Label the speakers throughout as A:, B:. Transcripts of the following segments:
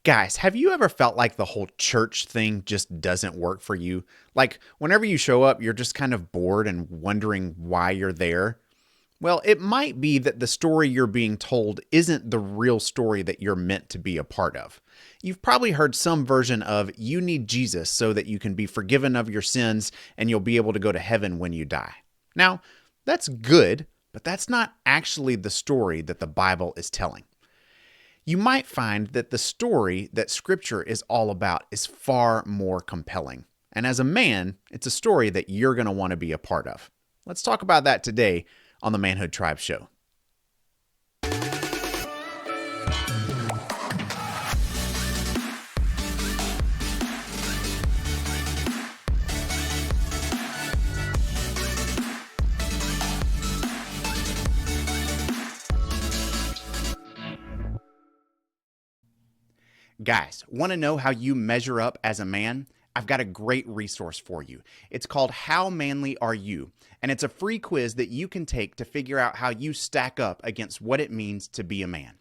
A: Guys, have you ever felt like the whole church thing just doesn't work for you? Like, whenever you show up, you're just kind of bored and wondering why you're there? Well, it might be that the story you're being told isn't the real story that you're meant to be a part of. You've probably heard some version of you need Jesus so that you can be forgiven of your sins and you'll be able to go to heaven when you die. Now, that's good, but that's not actually the story that the Bible is telling. You might find that the story that Scripture is all about is far more compelling. And as a man, it's a story that you're going to want to be a part of. Let's talk about that today on the Manhood Tribes Show. Guys, want to know how you measure up as a man? I've got a great resource for you. It's called How Manly Are You? And it's a free quiz that you can take to figure out how you stack up against what it means to be a man.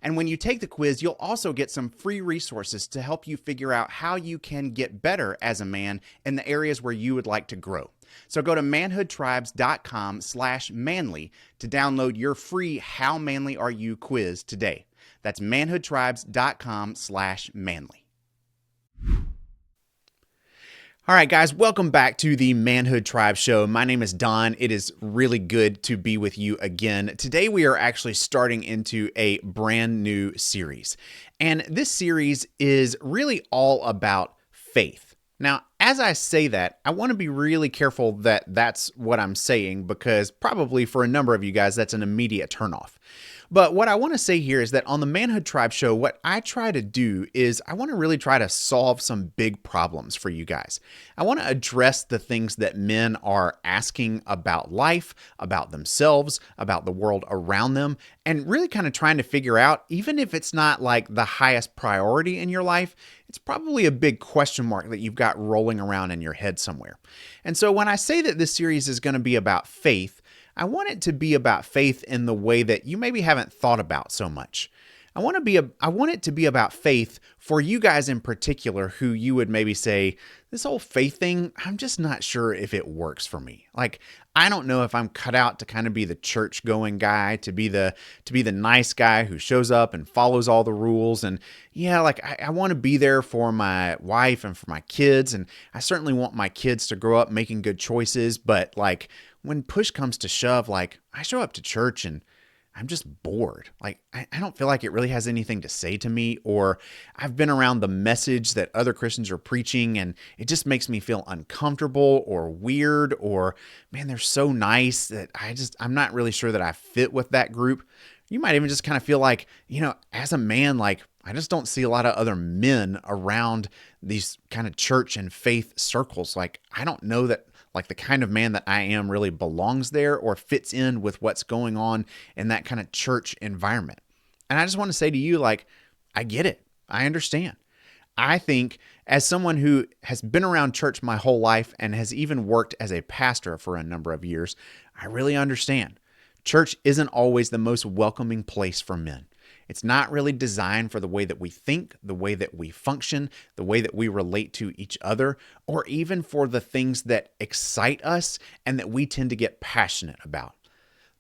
A: And when you take the quiz, you'll also get some free resources to help you figure out how you can get better as a man in the areas where you would like to grow. So go to manhoodtribes.com/manly to download your free How Manly Are You quiz today. That's manhoodtribes.com/manly. All right, guys, welcome back to the Manhood Tribes Show. My name is Don. It is really good to be with you again. Today, we are actually starting into a brand new series. And this series is really all about faith. Now, as I say that, I want to be really careful that that's what I'm saying because probably for a number of you guys, that's an immediate turnoff. But what I want to say here is that on the Manhood Tribe Show, what I try to do is I want to really try to solve some big problems for you guys. I want to address the things that men are asking about life, about themselves, about the world around them, and really kind of trying to figure out, even if it's not like the highest priority in your life, it's probably a big question mark that you've got rolling around in your head somewhere. And so when I say that this series is going to be about faith, I want it to be about faith in the way that you maybe haven't thought about so much. I want it to be about faith for you guys in particular who you would maybe say, this whole faith thing, I'm just not sure if it works for me. Like, I don't know if I'm cut out to kind of be the church going guy, to be the nice guy who shows up and follows all the rules. And yeah, like I want to be there for my wife and for my kids. And I certainly want my kids to grow up making good choices. But like when push comes to shove, like I show up to church and I'm just bored. Like, I don't feel like it really has anything to say to me, or I've been around the message that other Christians are preaching and it just makes me feel uncomfortable or weird, or man, they're so nice that I'm not really sure that I fit with that group. You might even just kind of feel like, as a man, like I just don't see a lot of other men around these kind of church and faith circles. Like, I don't know that like the kind of man that I am really belongs there or fits in with what's going on in that kind of church environment. And I just want to say to you, like, I get it. I understand. I think as someone who has been around church my whole life and has even worked as a pastor for a number of years, I really understand. Church isn't always the most welcoming place for men. It's not really designed for the way that we think, the way that we function, the way that we relate to each other, or even for the things that excite us and that we tend to get passionate about.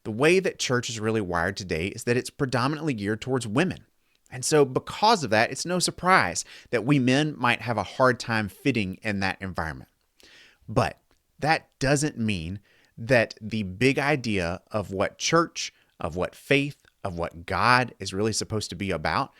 A: The way that church is really wired today is that it's predominantly geared towards women. And so because of that, it's no surprise that we men might have a hard time fitting in that environment. But that doesn't mean that the big idea of what church, of what faith, of what God is really supposed to be about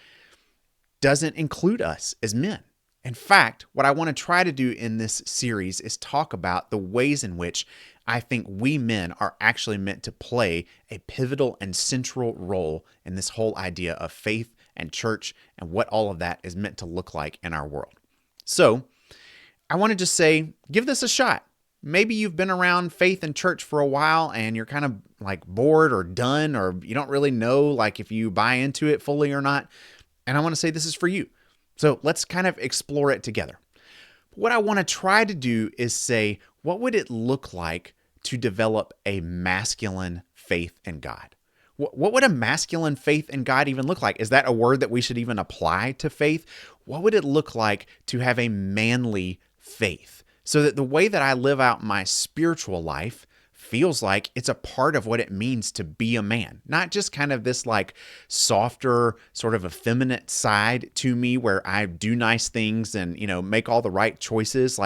A: doesn't include us as men. In fact, what I want to try to do in this series is talk about the ways in which I think we men are actually meant to play a pivotal and central role in this whole idea of faith and church and what all of that is meant to look like in our world. So I want to just say, give this a shot. Maybe you've been around faith and church for a while and you're kind of like bored or done, or you don't really know like if you buy into it fully or not. And I want to say this is for you. So let's kind of explore it together. What I want to try to do is say, what would it look like to develop a masculine faith in God? What would a masculine faith in God even look like? Is that a word that we should even apply to faith? What would it look like to have a manly faith so that the way that I live out my spiritual life feels like it's a part of what it means to be a man, not just kind of this like softer, sort of effeminate side to me where I do nice things and, make all the right choices.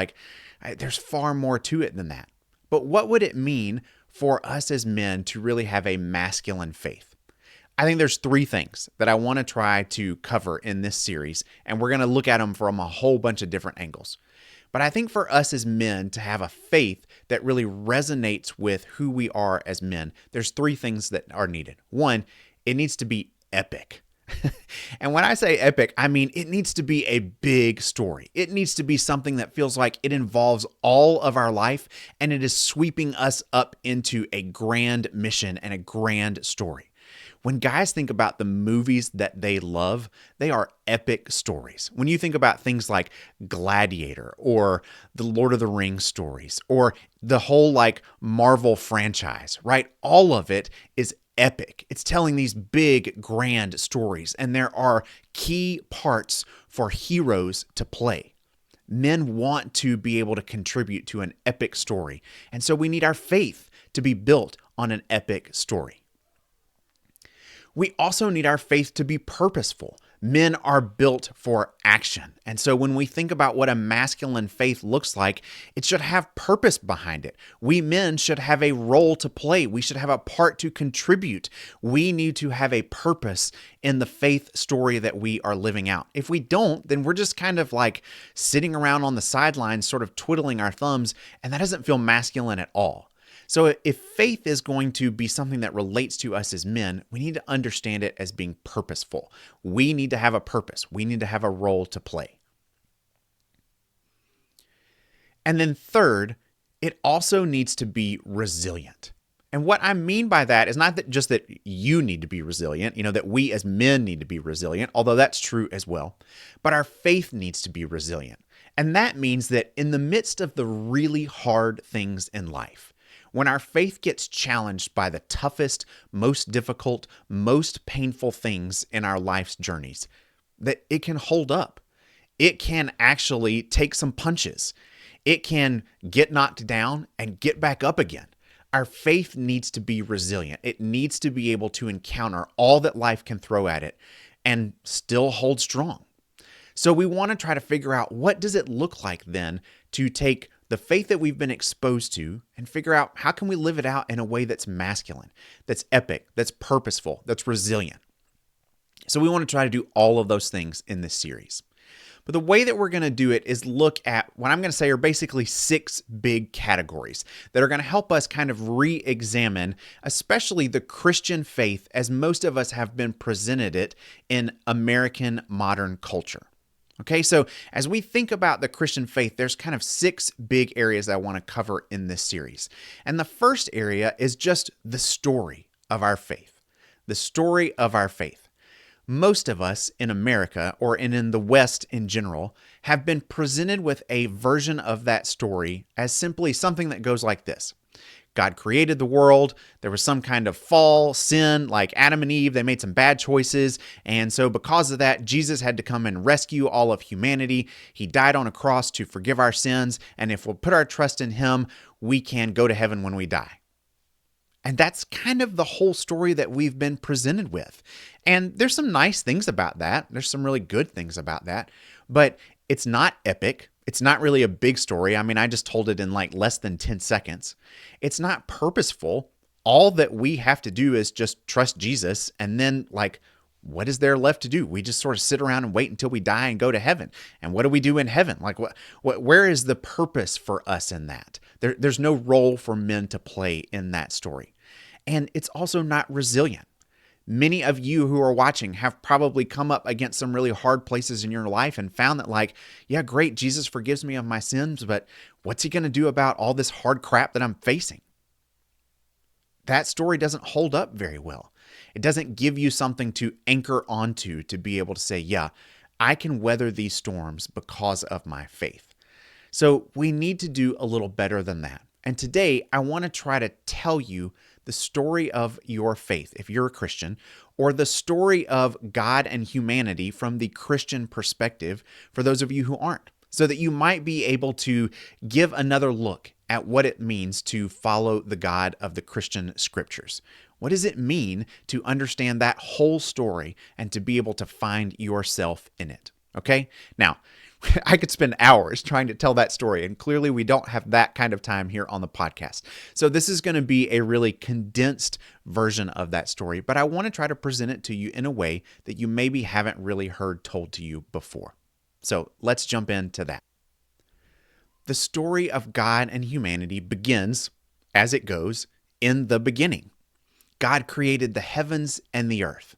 A: There's far more to it than that. But what would it mean for us as men to really have a masculine faith? I think there's three things that I want to try to cover in this series, and we're going to look at them from a whole bunch of different angles. But I think for us as men to have a faith that really resonates with who we are as men, there's three things that are needed. One, it needs to be epic. And when I say epic, I mean it needs to be a big story. It needs to be something that feels like it involves all of our life and it is sweeping us up into a grand mission and a grand story. When guys think about the movies that they love, they are epic stories. When you think about things like Gladiator or the Lord of the Rings stories or the whole Marvel franchise, right? All of it is epic. It's telling these big, grand stories, and there are key parts for heroes to play. Men want to be able to contribute to an epic story, and so we need our faith to be built on an epic story. We also need our faith to be purposeful. Men are built for action. And so when we think about what a masculine faith looks like, it should have purpose behind it. We men should have a role to play. We should have a part to contribute. We need to have a purpose in the faith story that we are living out. If we don't, then we're just kind of sitting around on the sidelines, sort of twiddling our thumbs, and that doesn't feel masculine at all. So if faith is going to be something that relates to us as men, we need to understand it as being purposeful. We need to have a purpose. We need to have a role to play. And then third, it also needs to be resilient. And what I mean by that is not that just that you need to be resilient, that we as men need to be resilient, although that's true as well, but our faith needs to be resilient. And that means that in the midst of the really hard things in life, when our faith gets challenged by the toughest, most difficult, most painful things in our life's journeys, that it can hold up. It can actually take some punches. It can get knocked down and get back up again. Our faith needs to be resilient. It needs to be able to encounter all that life can throw at it and still hold strong. So we want to try to figure out, what does it look like then to take the faith that we've been exposed to and figure out how can we live it out in a way that's masculine, that's epic, that's purposeful, that's resilient. So we want to try to do all of those things in this series. But the way that we're going to do it is look at what I'm going to say are basically 6 big categories that are going to help us kind of re-examine, especially the Christian faith as most of us have been presented it in American modern culture. Okay, so as we think about the Christian faith, there's kind of 6 big areas I want to cover in this series. And the first area is just the story of our faith. The story of our faith. Most of us in America, or in the West in general, have been presented with a version of that story as simply something that goes like this. God created the world. There was some kind of fall, sin, like Adam and Eve. They made some bad choices. And so because of that, Jesus had to come and rescue all of humanity. He died on a cross to forgive our sins. And if we'll put our trust in him, we can go to heaven when we die. And that's kind of the whole story that we've been presented with. And there's some nice things about that. There's some really good things about that. But it's not epic. It's not really a big story. I mean, I just told it in less than 10 seconds. It's not purposeful. All that we have to do is just trust Jesus. And then what is there left to do? We just sort of sit around and wait until we die and go to heaven. And what do we do in heaven? Where is the purpose for us in that? There's no role for men to play in that story. And it's also not resilient. Many of you who are watching have probably come up against some really hard places in your life and found that yeah, great, Jesus forgives me of my sins, but what's he going to do about all this hard crap that I'm facing? That story doesn't hold up very well. It doesn't give you something to anchor onto to be able to say, yeah, I can weather these storms because of my faith. So we need to do a little better than that. And today I want to try to tell you the story of your faith, if you're a Christian, or the story of God and humanity from the Christian perspective for those of you who aren't, so that you might be able to give another look at what it means to follow the God of the Christian scriptures. What does it mean to understand that whole story and to be able to find yourself in it? Okay? Now, I could spend hours trying to tell that story, and clearly we don't have that kind of time here on the podcast. So this is going to be a really condensed version of that story, but I want to try to present it to you in a way that you maybe haven't really heard told to you before. So let's jump into that. The story of God and humanity begins, as it goes, in the beginning. God created the heavens and the earth.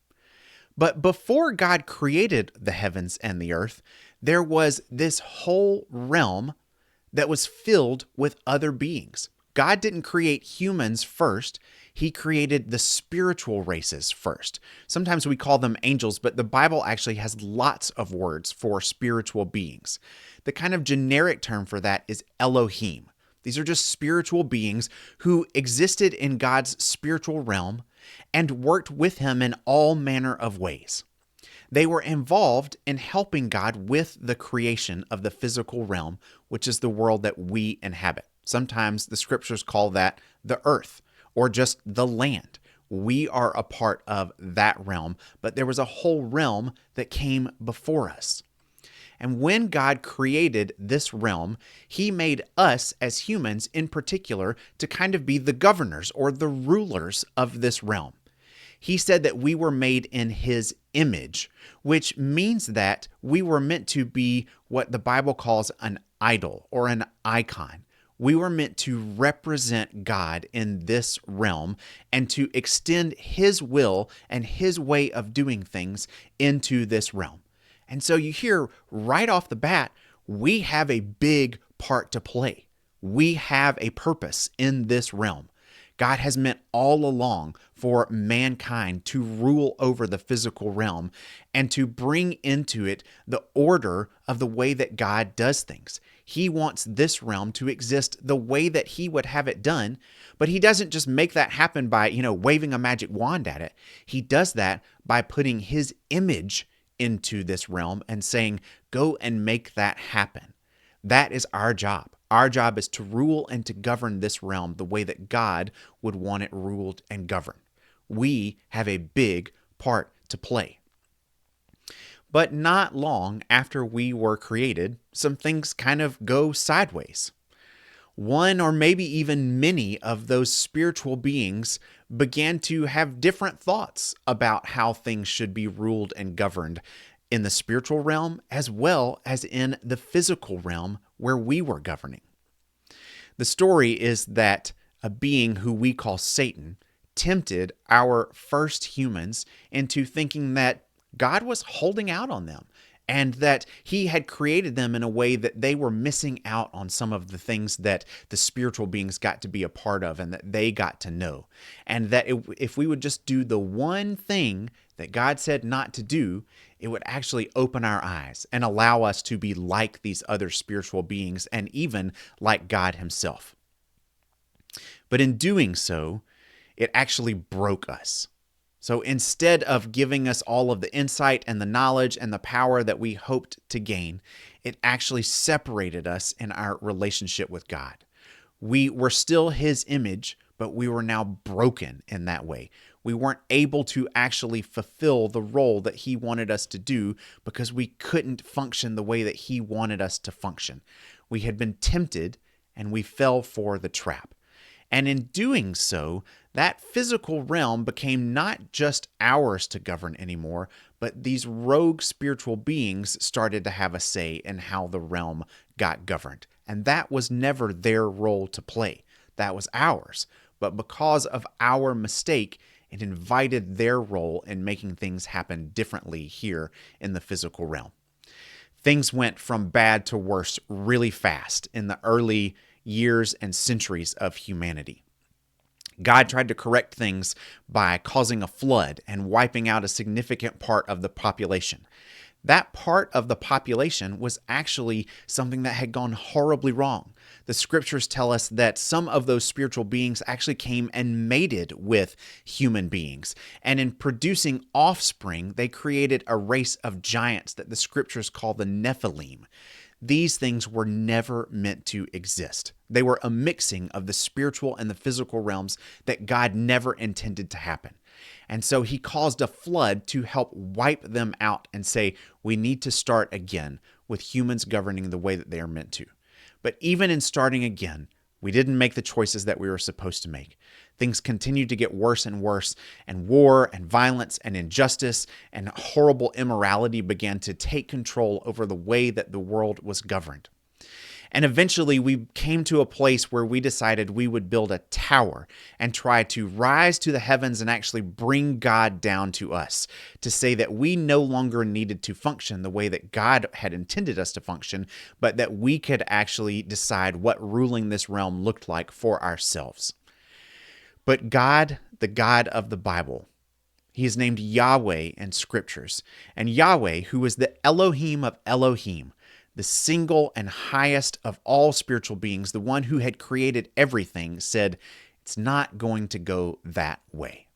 A: But before God created the heavens and the earth, there was this whole realm that was filled with other beings. God didn't create humans first. He created the spiritual races first. Sometimes we call them angels, but the Bible actually has lots of words for spiritual beings. The kind of generic term for that is Elohim. These are just spiritual beings who existed in God's spiritual realm and worked with him in all manner of ways. They were involved in helping God with the creation of the physical realm, which is the world that we inhabit. Sometimes the scriptures call that the earth or just the land. We are a part of that realm, but there was a whole realm that came before us. And when God created this realm, he made us as humans in particular to kind of be the governors or the rulers of this realm. He said that we were made in his image, which means that we were meant to be what the Bible calls an idol or an icon. We were meant to represent God in this realm and to extend his will and his way of doing things into this realm. And so you hear right off the bat, we have a big part to play. We have a purpose in this realm. God has meant all along for mankind to rule over the physical realm and to bring into it the order of the way that God does things. He wants this realm to exist the way that he would have it done, but he doesn't just make that happen by, waving a magic wand at it. He does that by putting his image into this realm and saying, go and make that happen. That is our job. Our job is to rule and to govern this realm the way that God would want it ruled and governed. We have a big part to play. But not long after we were created, some things kind of go sideways. One or maybe even many of those spiritual beings began to have different thoughts about how things should be ruled and governed in the spiritual realm as well as in the physical realm where we were governing. The story is that a being who we call Satan tempted our first humans into thinking that God was holding out on them and that he had created them in a way that they were missing out on some of the things that the spiritual beings got to be a part of and that they got to know. And that if we would just do the one thing that God said not to do, it would actually open our eyes and allow us to be like these other spiritual beings and even like God himself. But in doing so, it actually broke us. So instead of giving us all of the insight and the knowledge and the power that we hoped to gain, it actually separated us in our relationship with God. We were still his image, but we were now broken in that way. We weren't able to actually fulfill the role that he wanted us to do because we couldn't function the way that he wanted us to function. We had been tempted and we fell for the trap. And in doing so, that physical realm became not just ours to govern anymore, but these rogue spiritual beings started to have a say in how the realm got governed. And that was never their role to play. That was ours. But because of our mistake, it invited their role in making things happen differently here in the physical realm. Things went from bad to worse really fast in the early years and centuries of humanity. God tried to correct things by causing a flood and wiping out a significant part of the population. That part of the population was actually something that had gone horribly wrong. The scriptures tell us that some of those spiritual beings actually came and mated with human beings. And in producing offspring, they created a race of giants that the scriptures call the Nephilim. These things were never meant to exist. They were a mixing of the spiritual and the physical realms that God never intended to happen. And so he caused a flood to help wipe them out and say, we need to start again with humans governing the way that they are meant to. But even in starting again, we didn't make the choices that we were supposed to make. Things continued to get worse and worse, and war and violence and injustice and horrible immorality began to take control over the way that the world was governed. And eventually we came to a place where we decided we would build a tower and try to rise to the heavens and actually bring God down to us, to say that we no longer needed to function the way that God had intended us to function, but that we could actually decide what ruling this realm looked like for ourselves. But God, the God of the Bible, he is named Yahweh in scriptures. And Yahweh, who is the Elohim of Elohim, the single and highest of all spiritual beings, the one who had created everything, said, it's not going to go that way.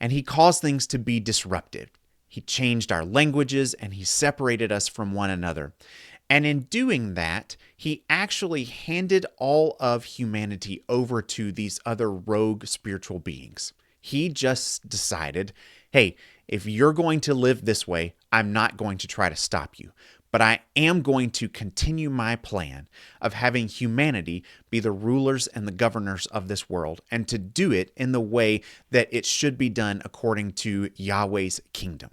A: And he caused things to be disrupted. He changed our languages and he separated us from one another. And in doing that, he actually handed all of humanity over to these other rogue spiritual beings. He just decided, hey, if you're going to live this way, I'm not going to try to stop you. But I am going to continue my plan of having humanity be the rulers and the governors of this world, and to do it in the way that it should be done according to Yahweh's kingdom.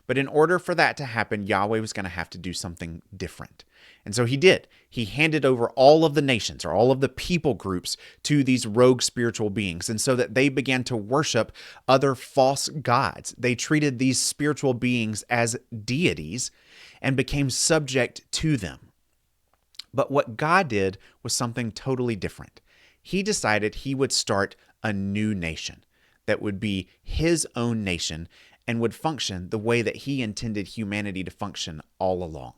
A: But in order for that to happen, Yahweh was going to have to do something different. And so he did. He handed over all of the nations or all of the people groups to these rogue spiritual beings. And so that they began to worship other false gods. They treated these spiritual beings as deities and became subject to them. But what God did was something totally different. He decided he would start a new nation that would be his own nation and would function the way that he intended humanity to function all along.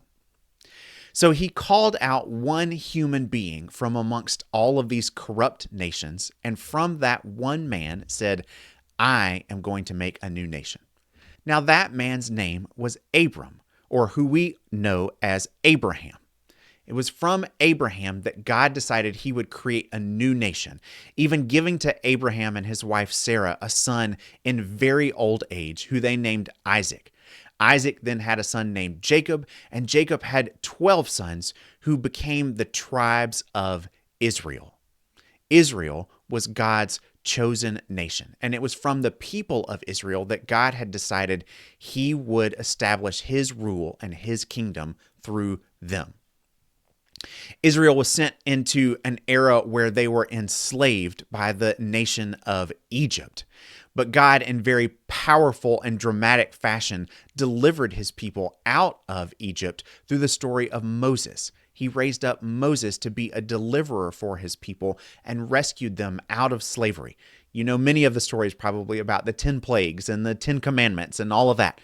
A: So he called out one human being from amongst all of these corrupt nations, and from that one man said, I am going to make a new nation. Now that man's name was Abram, or who we know as Abraham. It was from Abraham that God decided he would create a new nation, even giving to Abraham and his wife Sarah a son in very old age, who they named Isaac. Isaac then had a son named Jacob, and Jacob had 12 sons who became the tribes of Israel. Israel was God's chosen nation, and it was from the people of Israel that God had decided he would establish his rule and his kingdom through them. Israel was sent into an era where they were enslaved by the nation of Egypt. But God, in very powerful and dramatic fashion, delivered his people out of Egypt through the story of Moses. He raised up Moses to be a deliverer for his people and rescued them out of slavery. You know many of the stories probably about the 10 plagues and the 10 commandments and all of that.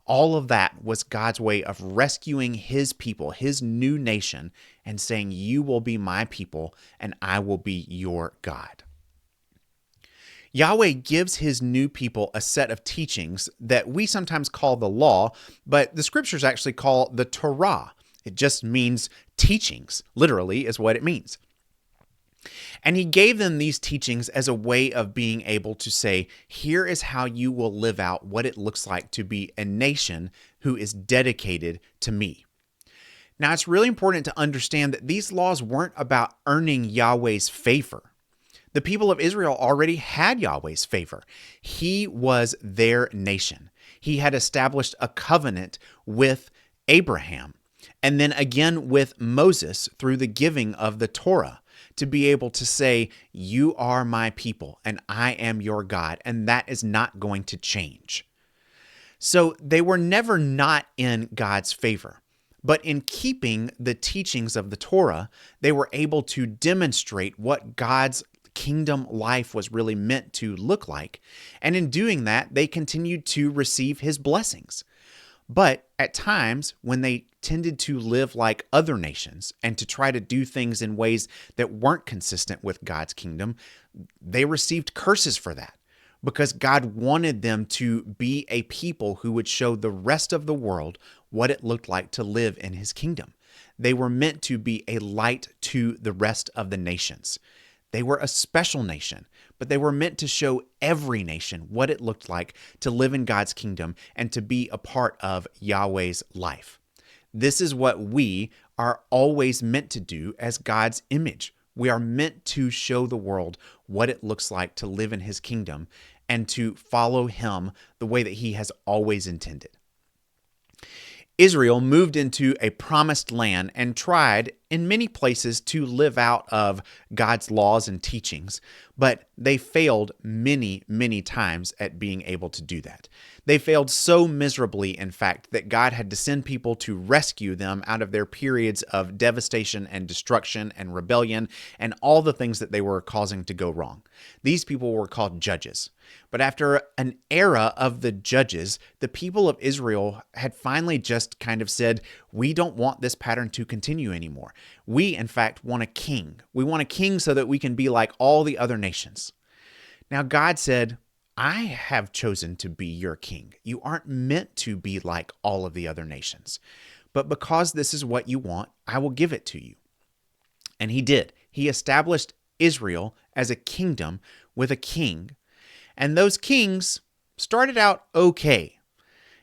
A: All of that was God's way of rescuing his people, his new nation, and saying, you will be my people and I will be your God. Yahweh gives his new people a set of teachings that we sometimes call the law, but the scriptures actually call the Torah. It just means teachings, literally is what it means. And he gave them these teachings as a way of being able to say, here is how you will live out what it looks like to be a nation who is dedicated to me. Now, it's really important to understand that these laws weren't about earning Yahweh's favor. The people of Israel already had Yahweh's favor. He was their nation. He had established a covenant with Abraham, and then again with Moses through the giving of the Torah, to be able to say, you are my people and I am your God, and that is not going to change. So they were never not in God's favor, but in keeping the teachings of the Torah, they were able to demonstrate what God's kingdom life was really meant to look like. And in doing that, they continued to receive his blessings. But at times, when they tended to live like other nations and to try to do things in ways that weren't consistent with God's kingdom, they received curses for that, because God wanted them to be a people who would show the rest of the world what it looked like to live in his kingdom. They were meant to be a light to the rest of the nations. They were a special nation, but they were meant to show every nation what it looked like to live in God's kingdom and to be a part of Yahweh's life. This is what we are always meant to do as God's image. We are meant to show the world what it looks like to live in his kingdom and to follow him the way that he has always intended. Israel moved into a promised land and tried in many places to live out of God's laws and teachings, but they failed many, many times at being able to do that. They failed so miserably, in fact, that God had to send people to rescue them out of their periods of devastation and destruction and rebellion and all the things that they were causing to go wrong. These people were called judges. But after an era of the judges, the people of Israel had finally just kind of said, we don't want this pattern to continue anymore. We, in fact, want a king. We want a king so that we can be like all the other nations. Now, God said, I have chosen to be your king. You aren't meant to be like all of the other nations. But because this is what you want, I will give it to you. And he did. He established Israel as a kingdom with a king. And those kings started out okay.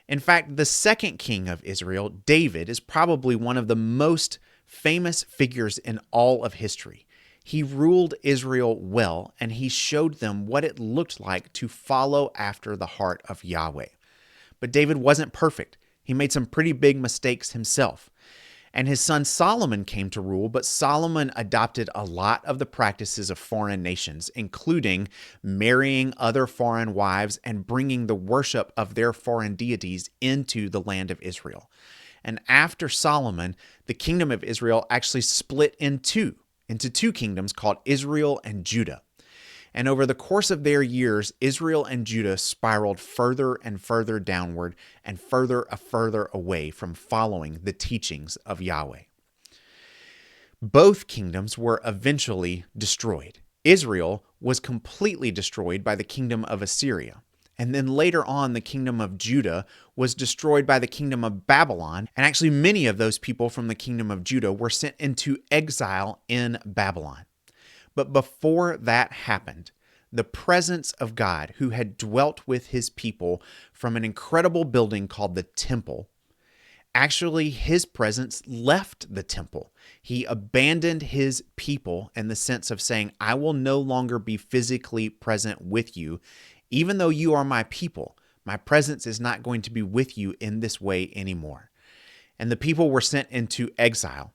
A: In fact, the second king of Israel, David, is probably one of the most famous figures in all of history. He ruled Israel well, and he showed them what it looked like to follow after the heart of Yahweh. But David wasn't perfect. He made some pretty big mistakes himself. And his son Solomon came to rule, but Solomon adopted a lot of the practices of foreign nations, including marrying other foreign wives and bringing the worship of their foreign deities into the land of Israel. And after Solomon, the kingdom of Israel actually split into two kingdoms called Israel and Judah. And over the course of their years, Israel and Judah spiraled further and further downward and further away from following the teachings of Yahweh. Both kingdoms were eventually destroyed. Israel was completely destroyed by the kingdom of Assyria. And then later on, the kingdom of Judah was destroyed by the kingdom of Babylon. And actually, many of those people from the kingdom of Judah were sent into exile in Babylon. But before that happened, the presence of God, who had dwelt with his people from an incredible building called the temple, actually his presence left the temple. He abandoned his people in the sense of saying, I will no longer be physically present with you. Even though you are my people, my presence is not going to be with you in this way anymore. And the people were sent into exile,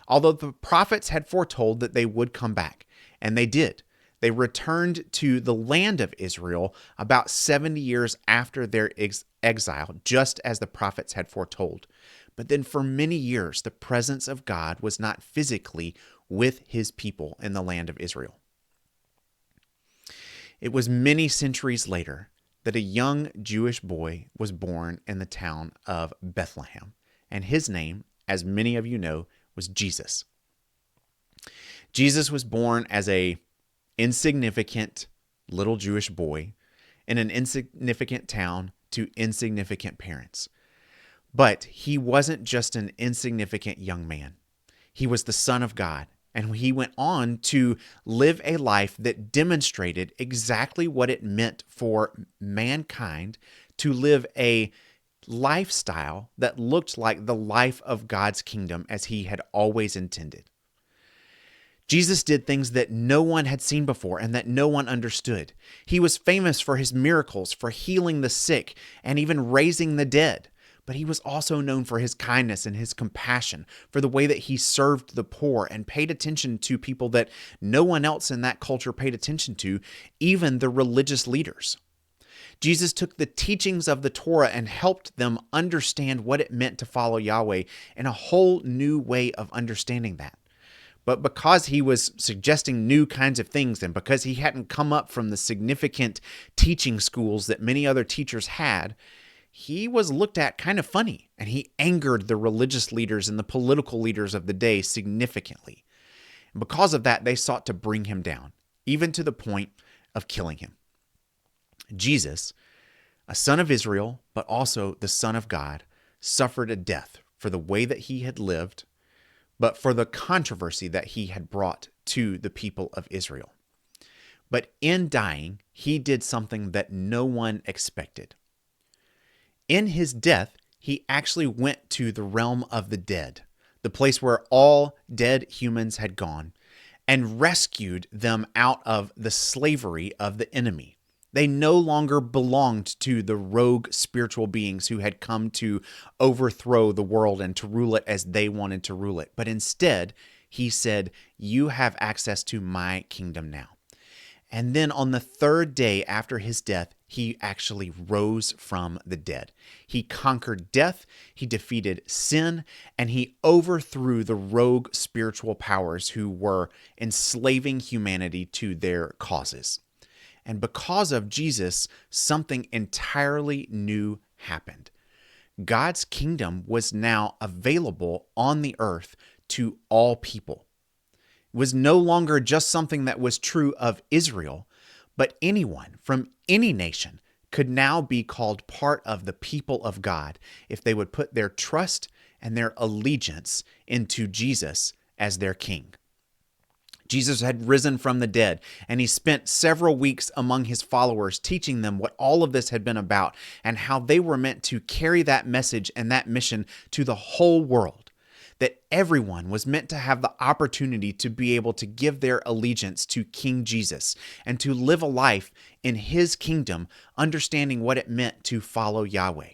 A: although the prophets had foretold that they would come back. And they did. They returned to the land of Israel about 70 years after their exile, just as the prophets had foretold. But then for many years, the presence of God was not physically with his people in the land of Israel. It was many centuries later that a young Jewish boy was born in the town of Bethlehem. And his name, as many of you know, was Jesus. Jesus was born as an insignificant little Jewish boy in an insignificant town to insignificant parents. But he wasn't just an insignificant young man. He was the Son of God, and he went on to live a life that demonstrated exactly what it meant for mankind to live a lifestyle that looked like the life of God's kingdom as he had always intended. Jesus did things that no one had seen before and that no one understood. He was famous for his miracles, for healing the sick, and even raising the dead. But he was also known for his kindness and his compassion, for the way that he served the poor and paid attention to people that no one else in that culture paid attention to, even the religious leaders. Jesus took the teachings of the Torah and helped them understand what it meant to follow Yahweh in a whole new way of understanding that. But because he was suggesting new kinds of things and because he hadn't come up from the significant teaching schools that many other teachers had, he was looked at kind of funny, and he angered the religious leaders and the political leaders of the day significantly. And because of that, they sought to bring him down, even to the point of killing him. Jesus, a son of Israel, but also the Son of God, suffered a death for the way that he had lived, but for the controversy that he had brought to the people of Israel. But in dying, he did something that no one expected. In his death, he actually went to the realm of the dead, the place where all dead humans had gone, and rescued them out of the slavery of the enemy. They no longer belonged to the rogue spiritual beings who had come to overthrow the world and to rule it as they wanted to rule it. But instead, he said, "You have access to my kingdom now." And then on the third day after his death, he actually rose from the dead. He conquered death, he defeated sin, and he overthrew the rogue spiritual powers who were enslaving humanity to their causes. And because of Jesus, something entirely new happened. God's kingdom was now available on the earth to all people. It was no longer just something that was true of Israel, but anyone from any nation could now be called part of the people of God if they would put their trust and their allegiance into Jesus as their king. Jesus had risen from the dead, and he spent several weeks among his followers teaching them what all of this had been about and how they were meant to carry that message and that mission to the whole world, that everyone was meant to have the opportunity to be able to give their allegiance to King Jesus and to live a life in his kingdom, understanding what it meant to follow Yahweh.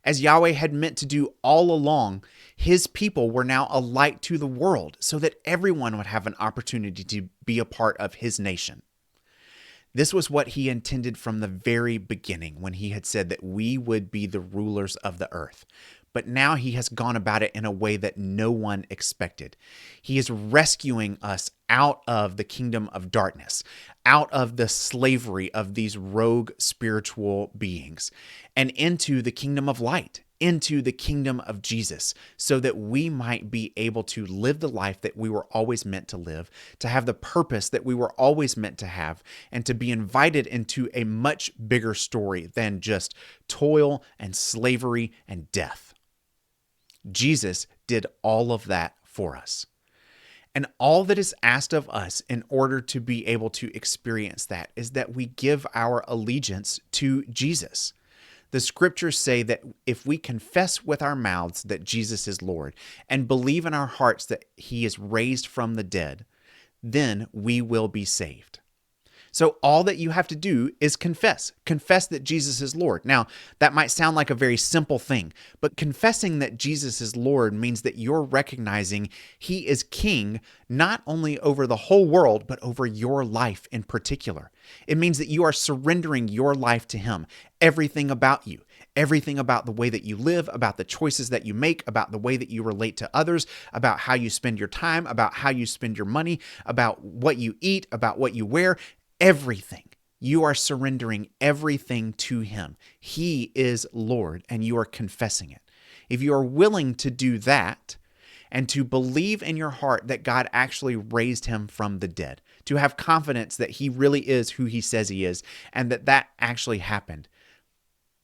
A: As Yahweh had meant to do all along, his people were now a light to the world so that everyone would have an opportunity to be a part of his nation. This was what he intended from the very beginning when he had said that we would be the rulers of the earth. But now he has gone about it in a way that no one expected. He is rescuing us out of the kingdom of darkness, out of the slavery of these rogue spiritual beings, and into the kingdom of light, into the kingdom of Jesus, so that we might be able to live the life that we were always meant to live, to have the purpose that we were always meant to have, and to be invited into a much bigger story than just toil and slavery and death. Jesus did all of that for us. And all that is asked of us in order to be able to experience that is that we give our allegiance to Jesus. The scriptures say that if we confess with our mouths that Jesus is Lord and believe in our hearts that he is raised from the dead, then we will be saved. So all that you have to do is confess. Confess that Jesus is Lord. Now, that might sound like a very simple thing, but confessing that Jesus is Lord means that you're recognizing he is king not only over the whole world, but over your life in particular. It means that you are surrendering your life to him, everything about you. Everything about the way that you live, about the choices that you make, about the way that you relate to others, about how you spend your time, about how you spend your money, about what you eat, about what you wear, everything. You are surrendering everything to him. He is Lord, and you are confessing it. If you are willing to do that and to believe in your heart that God actually raised him from the dead, to have confidence that he really is who he says he is, and that actually happened,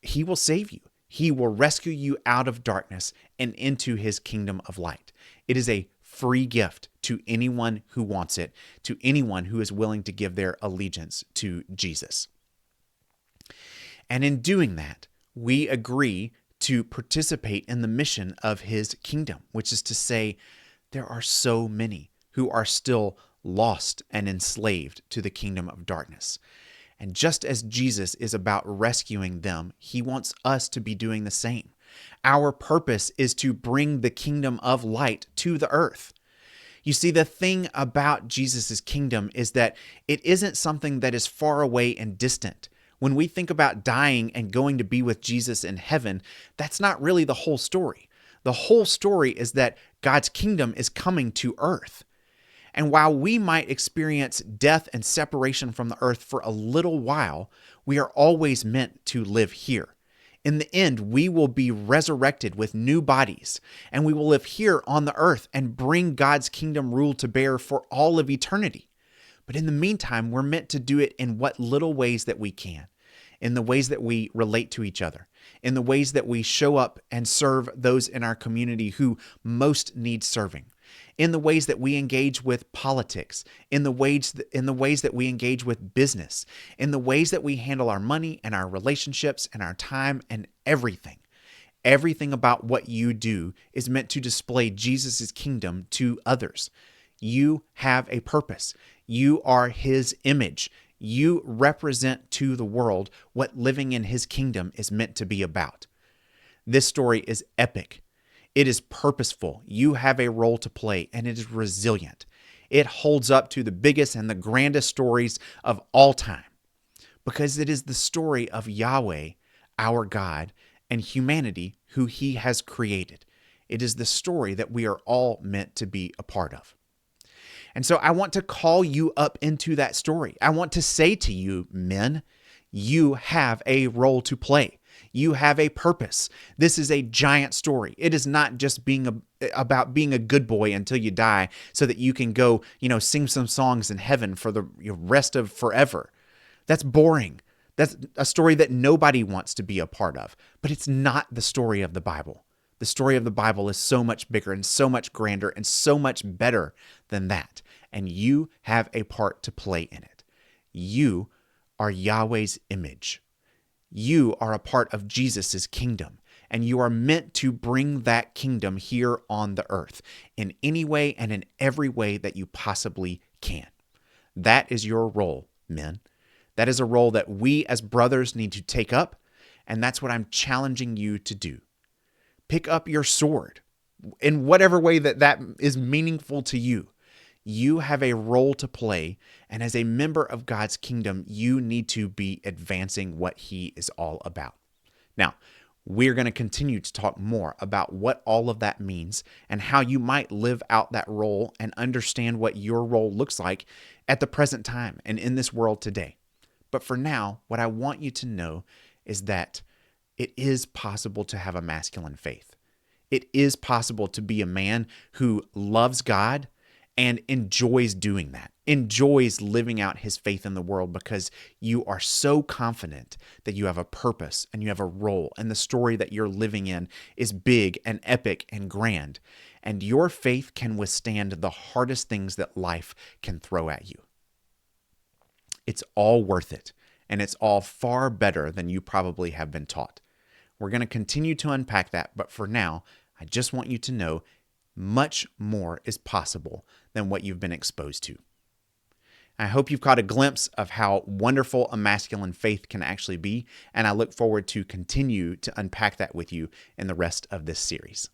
A: he will save you. He will rescue you out of darkness and into his kingdom of light. It is a free gift to anyone who wants it, to anyone who is willing to give their allegiance to Jesus. And in doing that, we agree to participate in the mission of his kingdom, which is to say, there are so many who are still lost and enslaved to the kingdom of darkness. And just as Jesus is about rescuing them, he wants us to be doing the same. Our purpose is to bring the kingdom of light to the earth. You see, the thing about Jesus' kingdom is that it isn't something that is far away and distant. When we think about dying and going to be with Jesus in heaven, that's not really the whole story. The whole story is that God's kingdom is coming to earth. And while we might experience death and separation from the earth for a little while, we are always meant to live here. In the end, we will be resurrected with new bodies, and we will live here on the earth and bring God's kingdom rule to bear for all of eternity. But in the meantime, we're meant to do it in what little ways that we can, in the ways that we relate to each other, in the ways that we show up and serve those in our community who most need serving, in the ways that we engage with politics, in the ways that we engage with business, in the ways that we handle our money and our relationships and our time and everything. Everything about what you do is meant to display Jesus' kingdom to others. You have a purpose. You are his image. You represent to the world what living in his kingdom is meant to be about. This story is epic. It is purposeful. You have a role to play, and it is resilient. It holds up to the biggest and the grandest stories of all time because it is the story of Yahweh, our God, and humanity who he has created. It is the story that we are all meant to be a part of. And so I want to call you up into that story. I want to say to you, men, you have a role to play. You have a purpose. This is a giant story. It is not just about being a good boy until you die so that you can go, sing some songs in heaven for the rest of forever. That's boring. That's a story that nobody wants to be a part of. But it's not the story of the Bible. The story of the Bible is so much bigger and so much grander and so much better than that. And you have a part to play in it. You are Yahweh's image. You are a part of Jesus' kingdom, and you are meant to bring that kingdom here on the earth in any way and in every way that you possibly can. That is your role, men. That is a role that we as brothers need to take up, and that's what I'm challenging you to do. Pick up your sword in whatever way that is meaningful to you. You have a role to play, and as a member of God's kingdom, you need to be advancing what he is all about. Now, we're going to continue to talk more about what all of that means and how you might live out that role and understand what your role looks like at the present time and in this world today. But for now, what I want you to know is that it is possible to have a masculine faith. It is possible to be a man who loves God and enjoys doing that, enjoys living out his faith in the world because you are so confident that you have a purpose and you have a role, and the story that you're living in is big and epic and grand, and your faith can withstand the hardest things that life can throw at you. It's all worth it, and it's all far better than you probably have been taught. We're going to continue to unpack that, but for now, I just want you to know much more is possible than what you've been exposed to. I hope you've caught a glimpse of how wonderful a masculine faith can actually be, and I look forward to continue to unpack that with you in the rest of this series.